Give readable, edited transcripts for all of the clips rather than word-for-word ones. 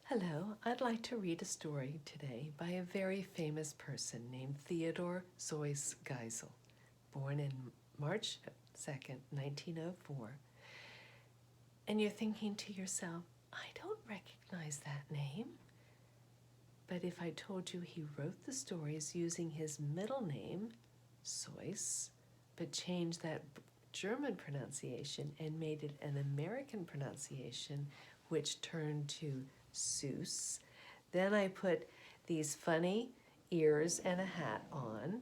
Hello, I'd like to read a story today by a very famous person named Theodore Seuss Geisel, born in March 2nd, 1904. And you're thinking to yourself, I don't recognize that name. But if I told you he wrote the stories using his middle name, Seuss, but changed that German pronunciation and made it an American pronunciation, which turned to Seuss. Then I put these funny ears and a hat on,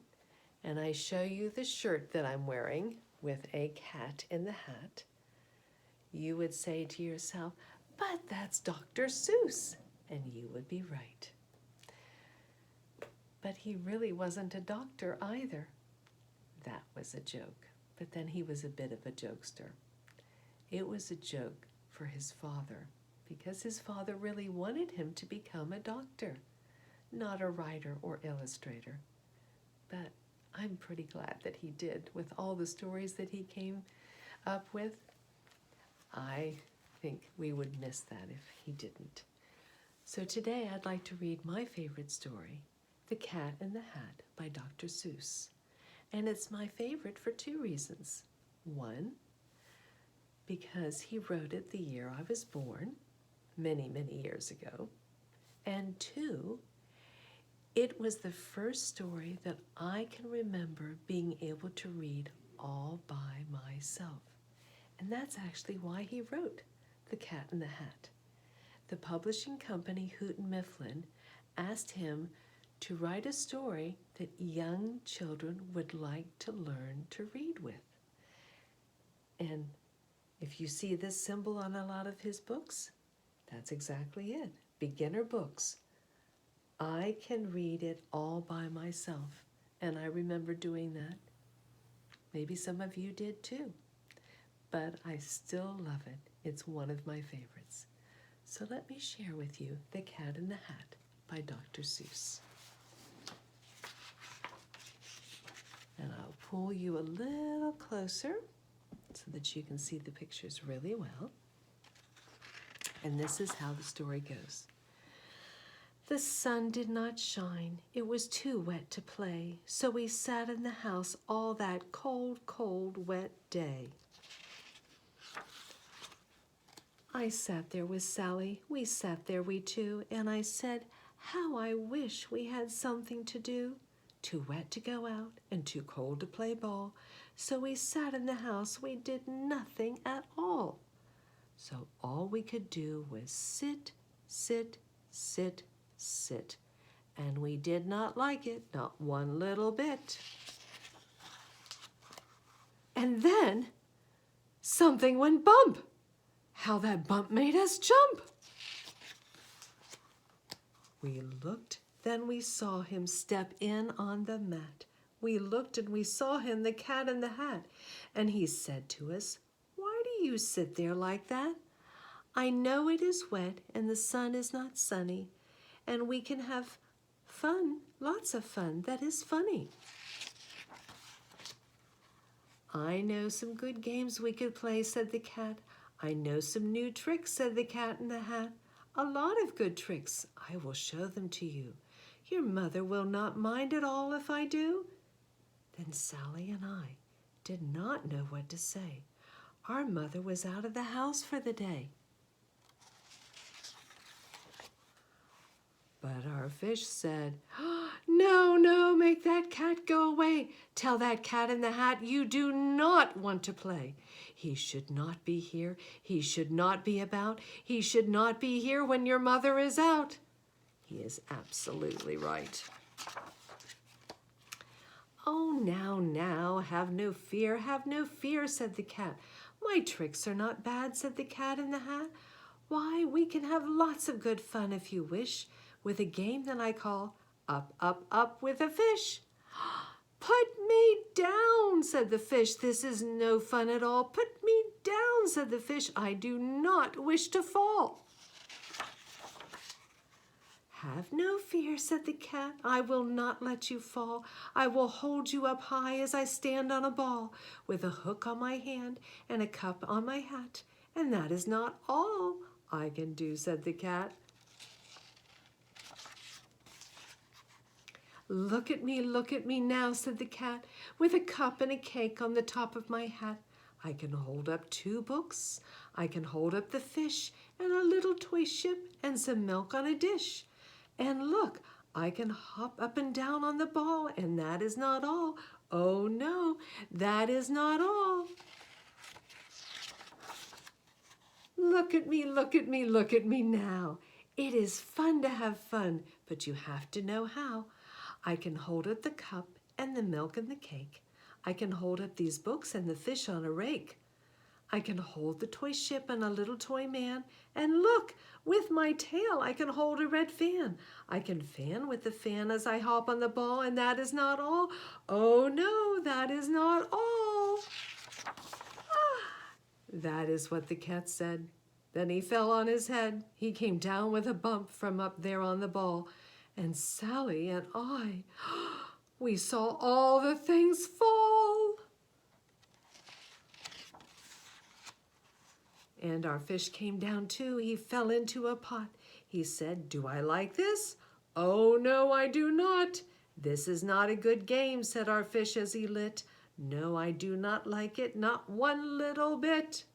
and I show you the shirt that I'm wearing with a cat in the hat. You would say to yourself, but that's Dr. Seuss, and you would be right. But he really wasn't a doctor either. That was a joke, but then he was a bit of a jokester. It was a joke for his father, because his father really wanted him to become a doctor, not a writer or illustrator. But I'm pretty glad that he did, with all the stories that he came up with. I think we would miss that if he didn't. So today I'd like to read my favorite story, The Cat in the Hat by Dr. Seuss. And it's my favorite for two reasons. One, because he wrote it the year I was born, many, many years ago. And two, it was the first story that I can remember being able to read all by myself. And that's actually why he wrote The Cat in the Hat. The publishing company, Houghton Mifflin, asked him to write a story that young children would like to learn to read with. And if you see this symbol on a lot of his books, that's exactly it. Beginner books. I can read it all by myself, and I remember doing that. Maybe some of you did too, but I still love it. It's one of my favorites. So let me share with you The Cat in the Hat by Dr. Seuss. And I'll pull you a little closer so that you can see the pictures really well. And this is how the story goes. The sun did not shine. It was too wet to play, so we sat in the house all that cold, cold, wet day. I sat there with Sally. We sat there, we two, and I said, how I wish we had something to do. Too wet to go out and too cold to play ball, so we sat in the house. We did nothing at all. So all we could do was sit, sit, sit, sit. And we did not like it, not one little bit. And then something went bump. How that bump made us jump. We looked, then we saw him step in on the mat. We looked and we saw him, the cat in the hat. And he said to us, why do you sit there like that? I know it is wet and the sun is not sunny, and we can have fun, lots of fun that is funny. I know some good games we could play, said the cat. I know some new tricks, said the cat in the hat. A lot of good tricks. I will show them to you. Your mother will not mind at all if I do. Then Sally and I did not know what to say. Our mother was out of the house for the day. But our fish said, no, no, make that cat go away. Tell that cat in the hat you do not want to play. He should not be here. He should not be about. He should not be here when your mother is out. He is absolutely right. Oh, now, have no fear, said the cat. My tricks are not bad, said the cat in the hat. Why, we can have lots of good fun if you wish, with a game that I call Up, Up, Up with a Fish. Put me down, said the fish. This is no fun at all. Put me down, said the fish. I do not wish to fall. Have no fear, said the cat. I will not let you fall. I will hold you up high as I stand on a ball, with a hook on my hand and a cup on my hat. And that is not all I can do, said the cat. Look at me now, said the cat, with a cup and a cake on the top of my hat. I can hold up 2 books, I can hold up the fish, and a little toy ship, and some milk on a dish. And look, I can hop up and down on the ball, and that is not all. Oh no, that is not all. Look at me now. It is fun to have fun, but you have to know how. I can hold up the cup and the milk and the cake. I can hold up these books and the fish on a rake. I can hold the toy ship and a little toy man. And look, with my tail I can hold a red fan. I can fan with the fan as I hop on the ball, and that is not all. Oh no, that is not all. That is what the cat said. Then he fell on his head. He came down with a bump from up there on the ball. And Sally and I, we saw all the things fall. And our fish came down too. He fell into a pot. He said, "Do I like this? Oh no, I do not. This is not a good game," said our fish as he lit. "No, I do not like it, not one little bit."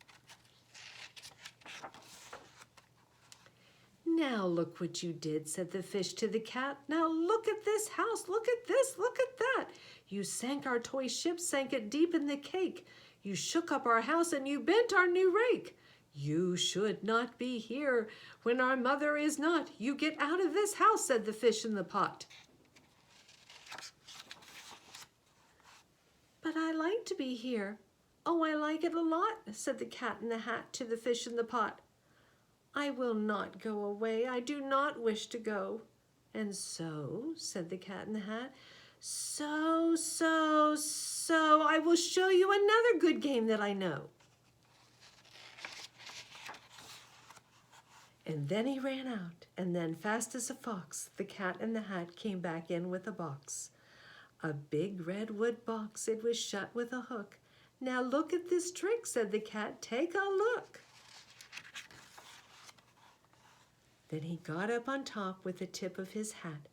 "Now look what you did," said the fish to the cat. "Now look at this house, look at this, look at that. You sank our toy ship, sank it deep in the cake. You shook up our house and you bent our new rake. You should not be here when our mother is not. You get out of this house," said the fish in the pot. "But I like to be here. Oh, I like it a lot," said the cat in the hat to the fish in the pot. "I will not go away. I do not wish to go." "And so," said the cat in the hat, so, I will show you another good game that I know." And then he ran out, and then fast as a fox, the cat in the hat came back in with a box. A big redwood box, it was shut with a hook. "Now look at this trick," said the cat, "take a look." Then he got up on top with the tip of his hat.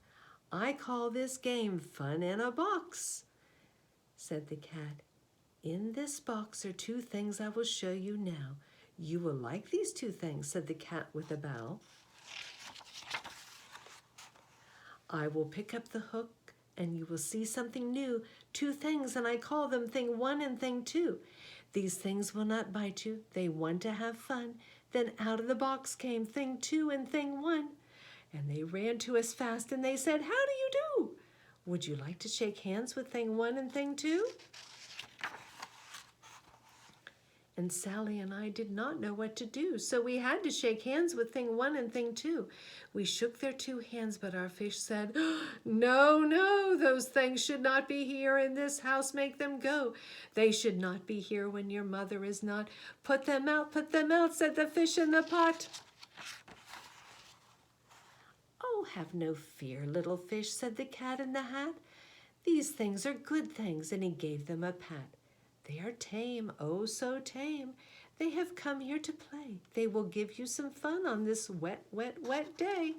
"I call this game Fun in a Box," said the cat. "In this box are 2 things I will show you now. You will like these 2 things," said the cat with a bow. "I will pick up the hook and you will see something new. 2 things, and I call them Thing 1 and Thing 2. These things will not bite you. They want to have fun." Then out of the box came Thing 2 and Thing 1. And they ran to us fast and they said, "How do you do? Would you like to shake hands with Thing 1 and Thing 2? And Sally and I did not know what to do, so we had to shake hands with Thing 1 and Thing 2. We shook their 2 hands, but our fish said, "No, no, those things should not be here in this house. Make them go. They should not be here when your mother is not. Put them out, said the fish in the pot. "Oh, have no fear, little fish," said the cat in the hat. "These things are good things," and he gave them a pat. "They are tame, oh so tame. They have come here to play. They will give you some fun on this wet, wet, wet day."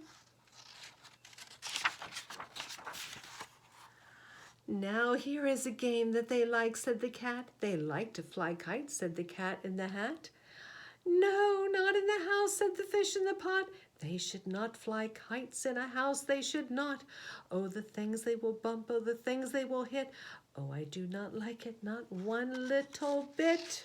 "Now here is a game that they like," said the cat. "They like to fly kites," said the cat in the hat. "No, not in the house," said the fish in the pot. "They should not fly kites in a house, they should not. Oh, the things they will bump, oh, the things they will hit. Oh, I do not like it, not one little bit."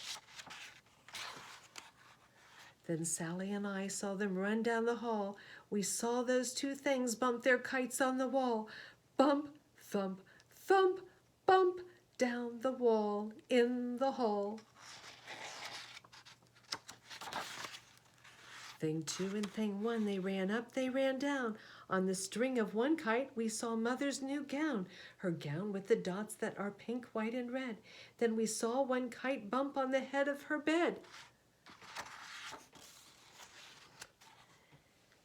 Then Sally and I saw them run down the hall. We saw those 2 things bump their kites on the wall. Bump, thump, thump, bump, down the wall in the hall. Thing 2 and Thing 1, they ran up, they ran down. On the string of one kite, we saw Mother's new gown, her gown with the dots that are pink, white, and red. Then we saw one kite bump on the head of her bed.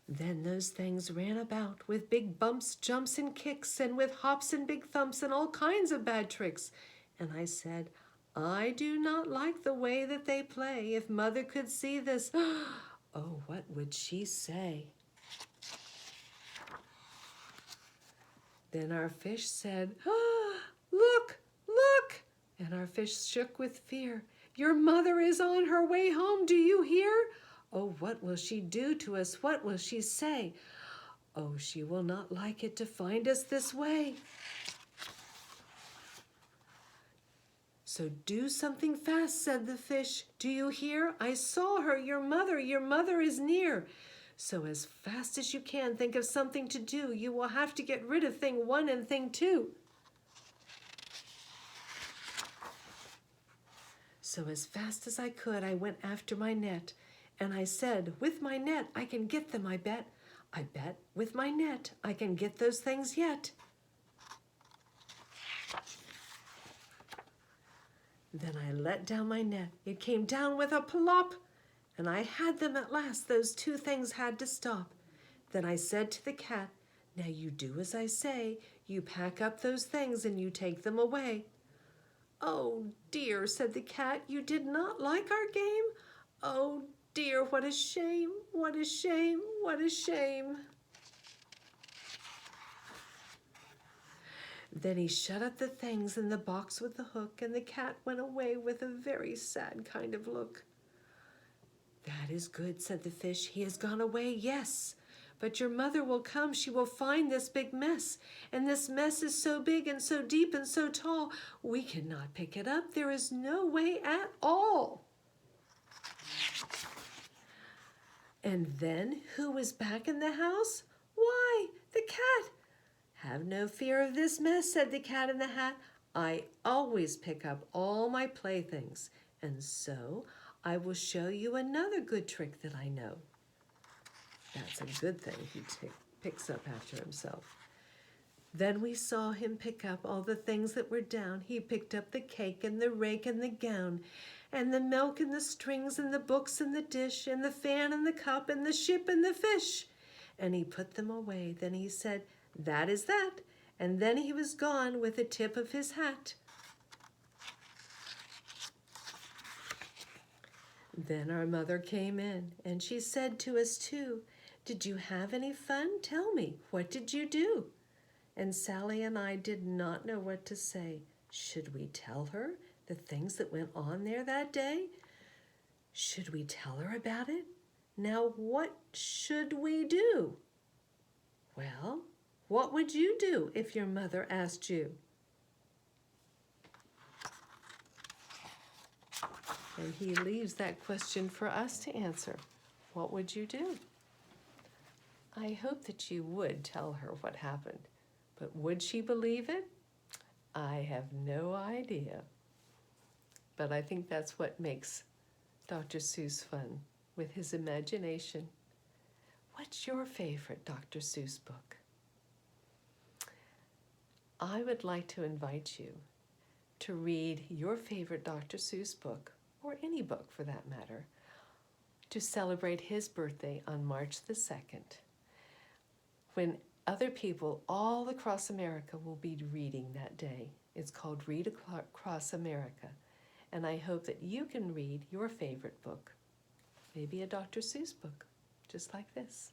Then those things ran about with big bumps, jumps, and kicks, and with hops and big thumps and all kinds of bad tricks. And I said, "I do not like the way that they play. If Mother could see this, oh, what would she say?" Then our fish said, "Ah, look, look!" And our fish shook with fear. "Your mother is on her way home, do you hear? Oh, what will she do to us? What will she say? Oh, she will not like it to find us this way. So do something fast," said the fish. "Do you hear? I saw her, your mother is near. So as fast as you can, think of something to do. You will have to get rid of thing 1 and thing 2. So as fast as I could, I went after my net, and I said, with my net, I can get them, I bet. I bet with my net, I can get those things yet. Then I let down my net. It came down with a plop, and I had them at last. Those 2 things had to stop. Then I said to the cat, "Now you do as I say. You pack up those things and you take them away." "Oh dear," said the cat, "you did not like our game? Oh dear, what a shame, what a shame, what a shame." Then he shut up the things in the box with the hook, and the cat went away with a very sad kind of look. "That is good," said the fish. "He has gone away, yes. But your mother will come. She will find this big mess. And this mess is so big and so deep and so tall, we cannot pick it up. There is no way at all." And then who was back in the house? Why, the cat. "Have no fear of this mess," said the cat in the hat. "I always pick up all my playthings. And so I will show you another good trick that I know." That's a good thing he picks up after himself. Then we saw him pick up all the things that were down. He picked up the cake and the rake and the gown, and the milk and the strings and the books and the dish, and the fan and the cup and the ship and the fish. And he put them away. Then he said, "That is that." And then he was gone with the tip of his hat. Then our mother came in, and she said to us too, "Did you have any fun? Tell me, what did you do?" And Sally and I did not know what to say. Should we tell her the things that went on there that day? Should we tell her about it? Now, what should we do? Well, what would you do if your mother asked you? And he leaves that question for us to answer. What would you do? I hope that you would tell her what happened. But would she believe it? I have no idea. But I think that's what makes Dr. Seuss fun, with his imagination. What's your favorite Dr. Seuss book? I would like to invite you to read your favorite Dr. Seuss book, or any book for that matter, to celebrate his birthday on March the 2nd, when other people all across America will be reading that day. It's called Read Across America. And I hope that you can read your favorite book, maybe a Dr. Seuss book, just like this.